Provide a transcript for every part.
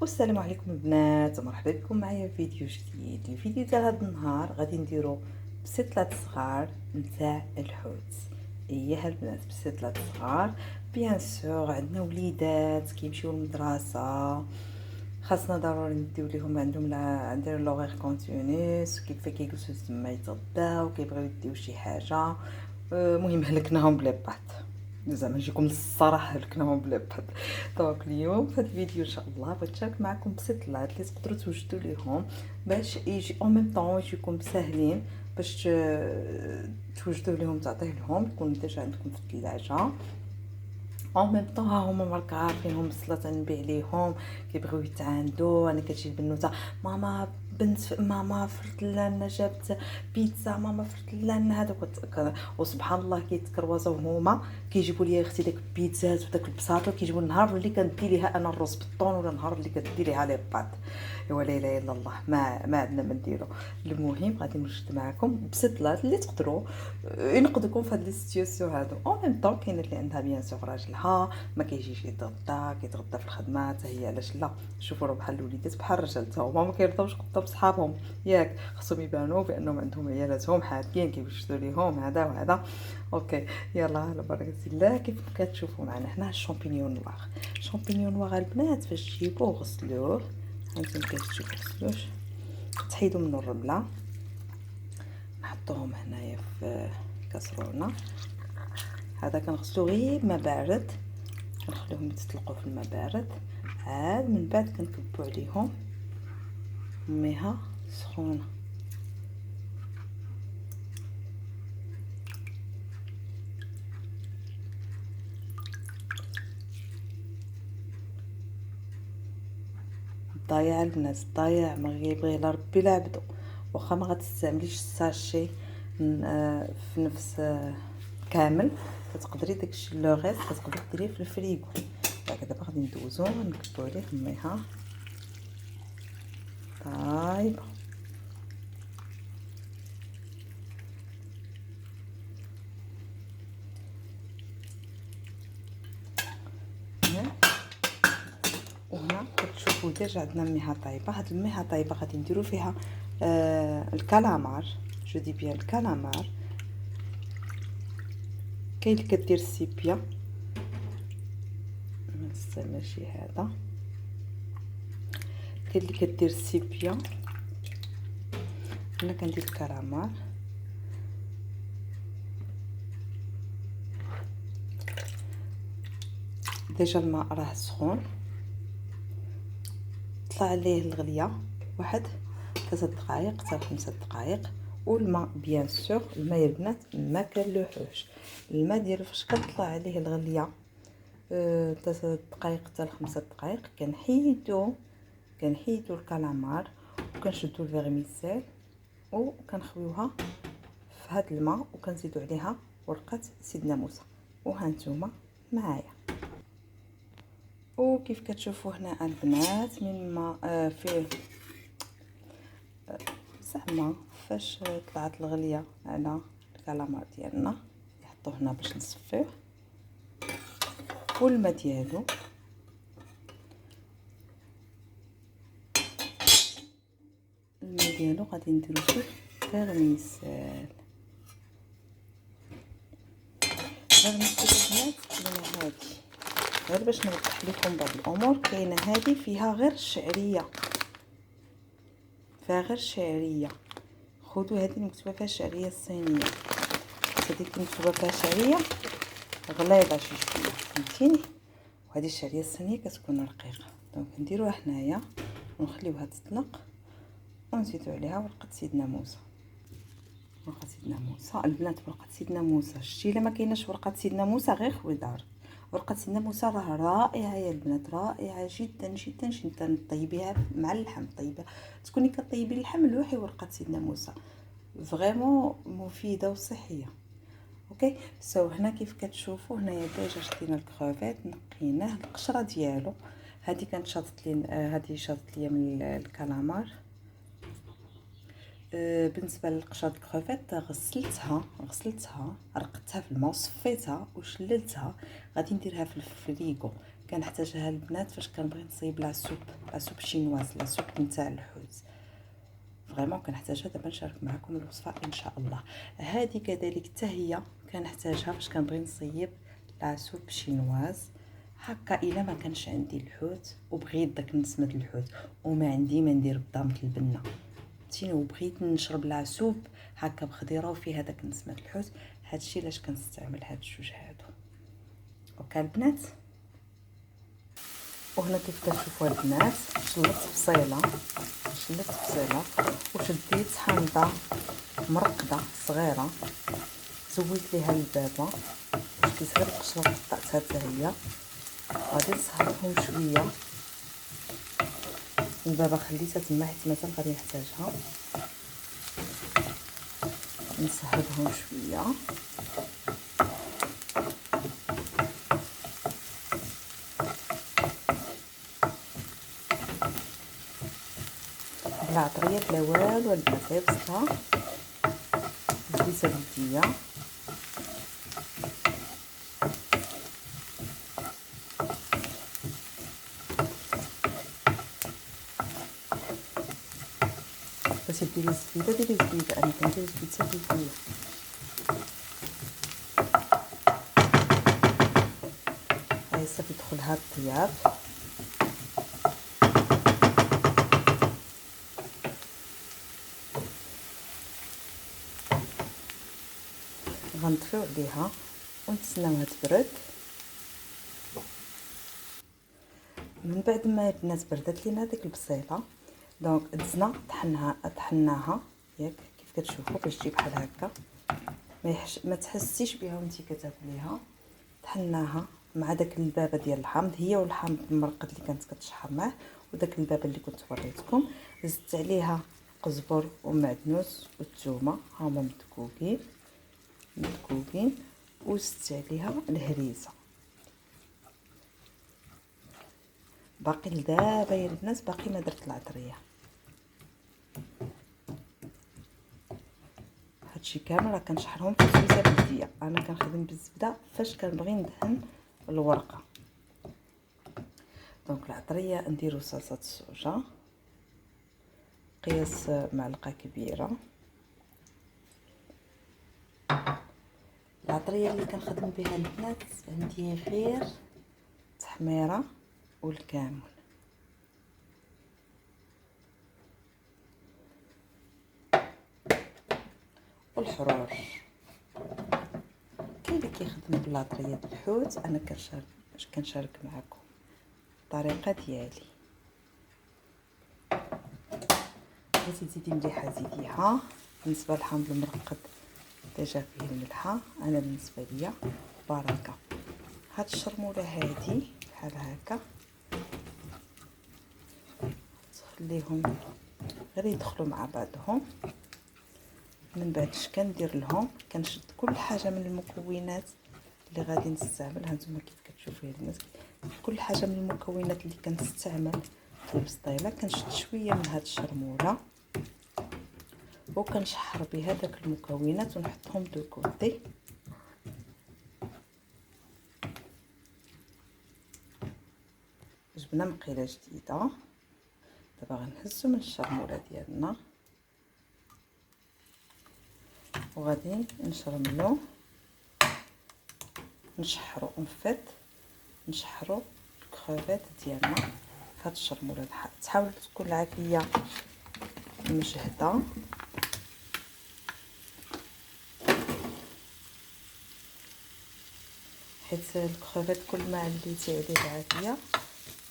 والسلام عليكم البنات، مرحبا بكم معايا في فيديو جديد. الفيديو ديال هذا النهار غادي نديرو بسطلات صغار نتاع الحوت. اييه البنات، بسطلات صغار. بيان سور عندنا وليدات كيمشيو للمدرسه، خاصنا ضروري نديو ليهم عندهم عندنا لوغير كونتينوس كيف كيجلسوا تما يتغداو كيبغيو يديو شي حاجه. مهم هلكناهم بلي بات، زعما نجيكم الصراحه هلكناهم بلي بات. دونك اليوم في هذا الفيديو ان شاء الله بغيت نشارك معكم بسطلات اللي تقدروا توجدوا ليهم باش يجي اون ميم طون يجيكم ساهلين باش توجدوا ليهم، تعطيه لهم يكون ديجا عندكم في الثلاجه. اون ميم طون ها هما راك عارفينهم بصلة نبيع ليهم كيبغيو يتعاندوا. انا كتجي البنوته ماما بنت ماما فرت لنا جابت بيتزا، ماما فرت لنا هذاك وسبحان الله كيتكروازو هما كيجيبوا لي اختي داك البيتزات وداك البساطه، كيجيبوا النهار اللي كندي ليها انا الروز بالطون ولا النهار اللي كدي ليها لي بات. ايوا لا اله الا الله، ما عندنا ما نديرو. المهم غادي نوجد معكم بسطلات اللي تقدروا ينقذكم في هاد لي سيتوياسيون هادو. اون ميم طون كاينه اللي عندها بيان سور راجلها ما كيجيش يتغدى، كيتغدى في الخدمه حتى هي، علاش لا؟ شوفوا راه بحال الوليدات بحال الرجال تا هما ما كيرضاوش يقضوا بصحابهم، ياك خصهم يبانوا بانهم عندهم عيالاتهم حاكين كيوجدوا ليهم هذا وهذا. اوكي يلا على بركه الله. كيف كتشوفوا معنا هنا الشامبينيون نوار. الشامبينيون نوار البنات فاش تجيبوه غسلوه، هانتوما كتشوفوا غسلوش، تحيدوا منه الرمله، نحطوهم هنايا في كاسرونه. هذا كنغسلو غير بما بارد، كنخليهم يتطلقوا في الماء بارد، عاد من بعد كنكبو عليهم ميها سخونه. ضايع البنات ضايع، ما يبغي لا ربي لا عبدو. واخا ما غتستعمليش الساشي في نفس كامل، كتقدري داكشي لو غيس كتقدري ديريه في الفريغو. دابا غادي ندوزو نكبو عليه ميها طايبه. وهنا كتشوفوا ديجا عندنا الميها طايبه. هاد الميها طايبه غادي نديرو فيها الكالامار، جو دي بيان الكالامار. كاين اللي كدير السيبيا، ما نستعملش هذا. كاين اللي كدير السيبيا، انا كندير الكالامار. ديجا الماء راه سخون، طلع عليه الغليه واحد 3 دقائق حتى 5 دقائق. والماء بيان سور الماء يا البنات ما كنلوحوش، الماء ديالو فاش كطلع عليه الغليه 3 دقائق حتى 5 دقائق كنحيدو الكالامار وكنشدو الفيرميسيل وكنخويوها في هذا الماء وكنزيدو عليها ورقه سيدنا موسى. وهانتوما معايا. وكيف كتشوفوا هنا البنات مما فيه زعما فاش طلعت الغليه على الكالامار ديالنا نحطوه هنا باش نصفيه. والماء ديالو غادي نديرو فيه فيرميسيل. البنات كاينه هادي غير باش نوضح لكم بعض الامور، كاينه هادي فيها غير الشعريه، فيها غير الشعريه. خذوا هذه المكتوبه فيها الشعريه الصينيه، هذيك مكتوبه فيها شعريه غليظه شي شويه، فهمتيني؟ وهذه الشعريه الصينيه كتكون رقيقه. دونك نديروها هنايا ونخليوها تطلق ونزيدو عليها ورقه سيدنا موسى. ورقه سيدنا موسى البنات، ورقه سيدنا موسى شتي الا ما كايناش ورقه سيدنا موسى غير خوي دار. ورقه سيدنا موسى راه رائعه يا البنات، رائعه جدا جدا جدا. طيبيها مع اللحم، طيبه تكوني كطيبي اللحم لوحي ورقه سيدنا موسى، فريمون مفيده وصحيه. اوكي سو هنا كيف كتشوفوا هنايا ديجا شدينا الكروفيت نقيناه القشره ديالو. هذه كانت شاطت لي، هذه شاطت لي من الكالامار. بالنسبه للقشره الكروفيت غسلتها رقدتها في الماء وصفيتها وشللتها. غادي نديرها في الفريغو. كنحتاجها البنات فاش كنبغي نصيب لا سوب شينواز، لا سوب نتاع الحوت. فريمون كنحتاجها. دابا نشارك معكم الوصفه ان شاء الله. هذه كذلك حتى هي كنحتاجها فاش كنبغي نصيب لا سوب شينواز. هكا الا ما كانش عندي الحوت وبغيت داك نسمه الحوت وما عندي ما ندير بضامه البنه فهمتيني، وبغيت نشرب لا سوب هكا بخضيره وفيها داك نسمه الحوت، هادشي علاش كنستعمل هاد الجوج هادو. اوكي البنات، وهنا كيف كتشوفوا البنات شلت بصيله وشديت حامضه مرقده صغيره، زويت ليها البابه باش كيصير القشره قطعتها حتى هي. غادي نصهرهم شويه، البابه خليتها تما حيت مازال غادي نحتاجها. نصهدهم شويه بلا عطريه بلا والو البنات، غير بصها زيت زبديه باش ديري الزبيده. انا كندير الزبيده بزاف. هاي صافي دخلها الطياب. غنطفيو عليها ونتسناوها تبرد. من بعد ما البنات بردت لينا ديك البصيله، دونك دزنا طحناها ياك كيف كتشوفوا باش تجي بحال هكا، ما تحسيش بها وانتي كتاكليها. طحناها مع داك البابه ديال الحامض، هي والحامض المرقد اللي كانت كتشحر معاه وداك البابه اللي كنت وريتكم. زدت عليها قزبر ومعدنوس والثومه هما مدقوقين وزدت عليها الهريسه. باقي لدابا يا البنات باقي ما درت العطريه. هادشي كامل راه كنشحرهم في الزبده بلديه. انا كنخدم بالزبده فاش كنبغي ندهن الورقه. دونك العطريه نديرو صلصه الصوجه قياس معلقه كبيره. العطريه اللي كنخدم بها البنات عندي غير تحميره والكامل. والحرور كاين اللي كيخدم بالعطريه د الحوت. انا كنشارك معكم الطريقه ديالي. بغيتي تزيدي مليحه زيديها. بالنسبه للحامض المرقد ديجا فيه الملحه. انا بالنسبه ليا بركه. هاد الشرموله هادي بحال هكا تخليهم غير يدخلوا مع بعضهم. من بعد اش كندير لهم، كنشد كل حاجه من المكونات اللي غادي نستعملها. نتوما كيف كتشوفوا الناس كل حاجه من المكونات اللي كنستعمل في البسطيله كنشد شويه من هاد الشرموله وكنشحر بها داك المكونات ونحطهم دو كوتي. جبنا مقيله جديده. دابا غنهزو من الشرموله ديالنا وغادي نشرملو نشحرو نشحرو الكروفيت ديالنا في هاد الشرموله. تحاول تكون العافيه مجهده حيت الكروفيت كل ما عليتي عليه العافيه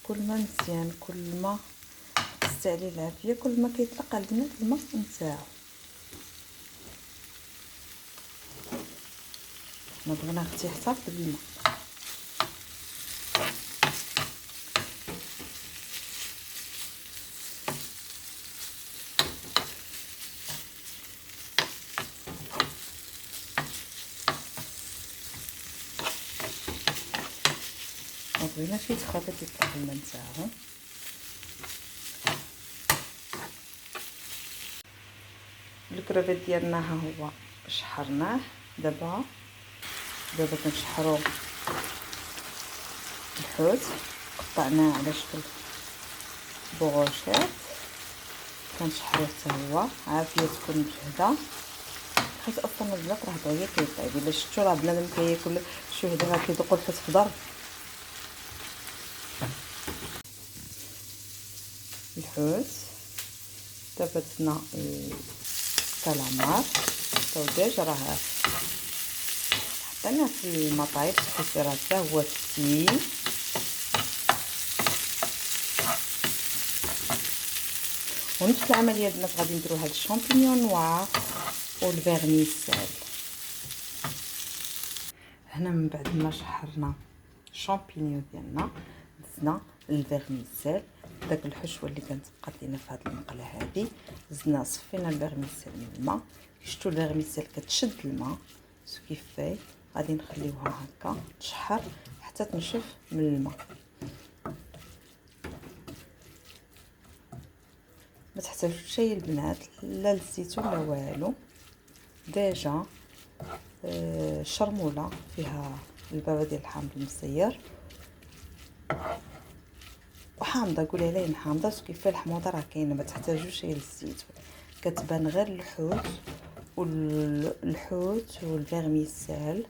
كل ما مزيان، كل ما قست عليه العافيه كل ما كيتلقى البنات الماء نتاعو. حنا بغينا اختي حتى بالماء. بغينا شي تخربيق يطلع لنا نتاعو. الكرافيت ديالنا ها هو شحرناه. دابا كنشحروا الحوت، قطعناه على شكل بوغوشات، كنشحروه حتى هو عافيه تكون مجهده، حيت اصلا البنات راه دغيا كيطيب. الا شفتوا راه بنادم كياكل شي وحده راه كيذوق الحوت خضر. الحوت دابا درنا الكالامار ديجا راه حطيناه في المطايب حيت راه حتى هو تقيل. ونفس العمليه البنات غادي نديرو هاد الشامبينيون نوار والفيرميسيل. هنا من بعد ما شحرنا الشامبينيون ديالنا زدنا الفيرميسيل، داك الحشوه اللي كانت بقات لينا في هاد المقله هادي زدنا صفينا الفيرميسيل من الماء. شفتوا الفيرميسيل كتشد الماء سكيفاي، غادي نخليوها هكا تشحر حتى تنشف من الماء. ما تحتاجوش شي البنات لا الزيتون لا والو. ديجا الشرموله فيها البابا ديال الحامض المسير وحامضه، قولي عليه حامضه كيف الحموضه راه كاينه، ما تحتاجوش غير الزيتون. كتبان غير الحوت والفيرميسيل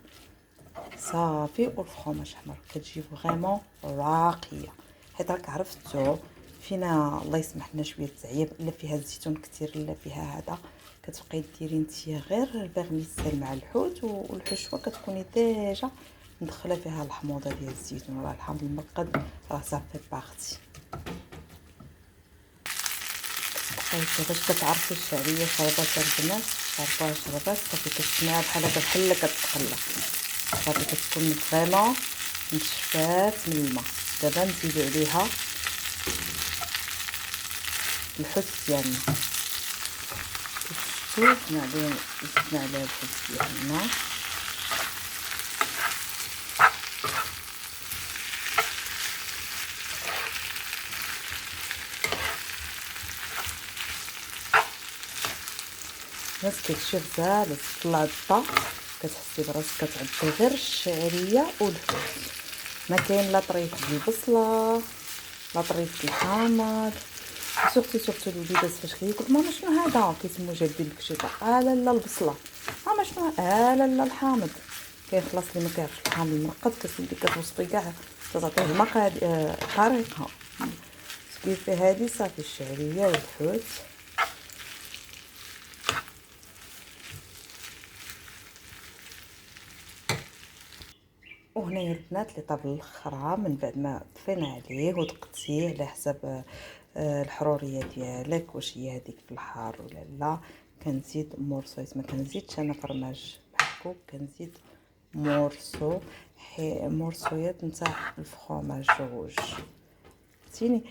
صافي والفرماج احمر، كتجي فريمون راقيه. حيت راك عرفتو فينا الله يسمح لنا شويه التعيب، الا فيها الزيتون كثير الا فيها هذا، كتبقاي ديري نتيا غير الفيرميسيل مع الحوت والحشوه كتكوني ديجا مدخله فيها الحموضه ديال الزيتون. راه الحامض المرقد راه صافي بارتي. كيفاش كتعرفي الشعريه شربات البنات؟ شربات صافي كتسمعها بحال هكا بحال كتقلى، صافي كتكون فريمون نشفات من الماء. دابا نزيدو عليها الحوت ديالنا، شفتوا زدنا عليها الحوت ديالنا. الناس كتشوف غزاله طلع الطا كتحسي براسك كتعطي غير الشعريه والحوت، ما كاين لا طريف البصله لا طريف الحامض. سورتو الوليدات فاش كيقول ماما شنو هذا كيسمو جادين لك شي طا لا البصله، ماما شنو لا الحامض. كيخلص لي ما كيعرفش الحامض المرقد كتولي كتوصفي كاع تعطيه المقادير طريقه كيف هذه صافي الشعريه والحوت. وهنايا البنات اللي طاب الاخر من بعد ما طفينا عليه ودقتيه على حسب الحروريه ديالك، واش هي هذيك في الحار ولا لا. كنزيد مورسويت، ما كنزيدش انا فرماج محكوك، كنزيد مورسويات نتاع الفرماج روج. فهمتيني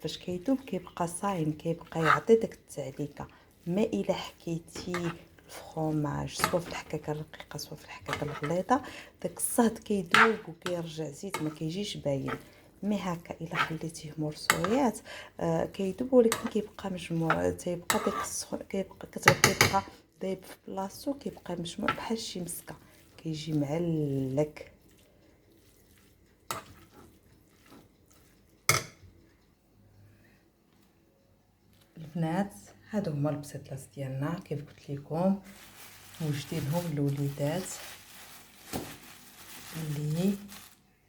فاش كيذوب كيبقى صاين، كيبقى يعطي داك التعليكه. ما الا حكيتي الفرماج سوا في الحكاكه الرقيقه سوا في الحكاكه الغليظه، داك الصهد كيذوب وكيرجع زيت ما كيجيش باين. مي هكا الا خليتيه مرسويات كيذوب ولكن كيبقى مجموع، تيبقى داك السخون كيبقى دايب في بلاصتو، كيبقى مجموع بحال شي مسكه، كيجي معلك. البنات هادو هما البسيطلات ديالنا كيف قلت لكم، وجدينهم الوليدات اللي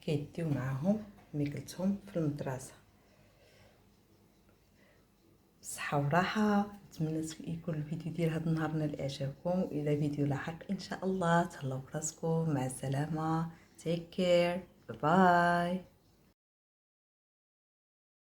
كيديو معاهم ميكلتهم في المدرسه. صحه وراحه. نتمنى يكون الفيديو ديال هذا النهار نال اعجابكم، والى فيديو لاحق ان شاء الله. تهلاو براسكم، مع السلامه، تيك كير، باي باي.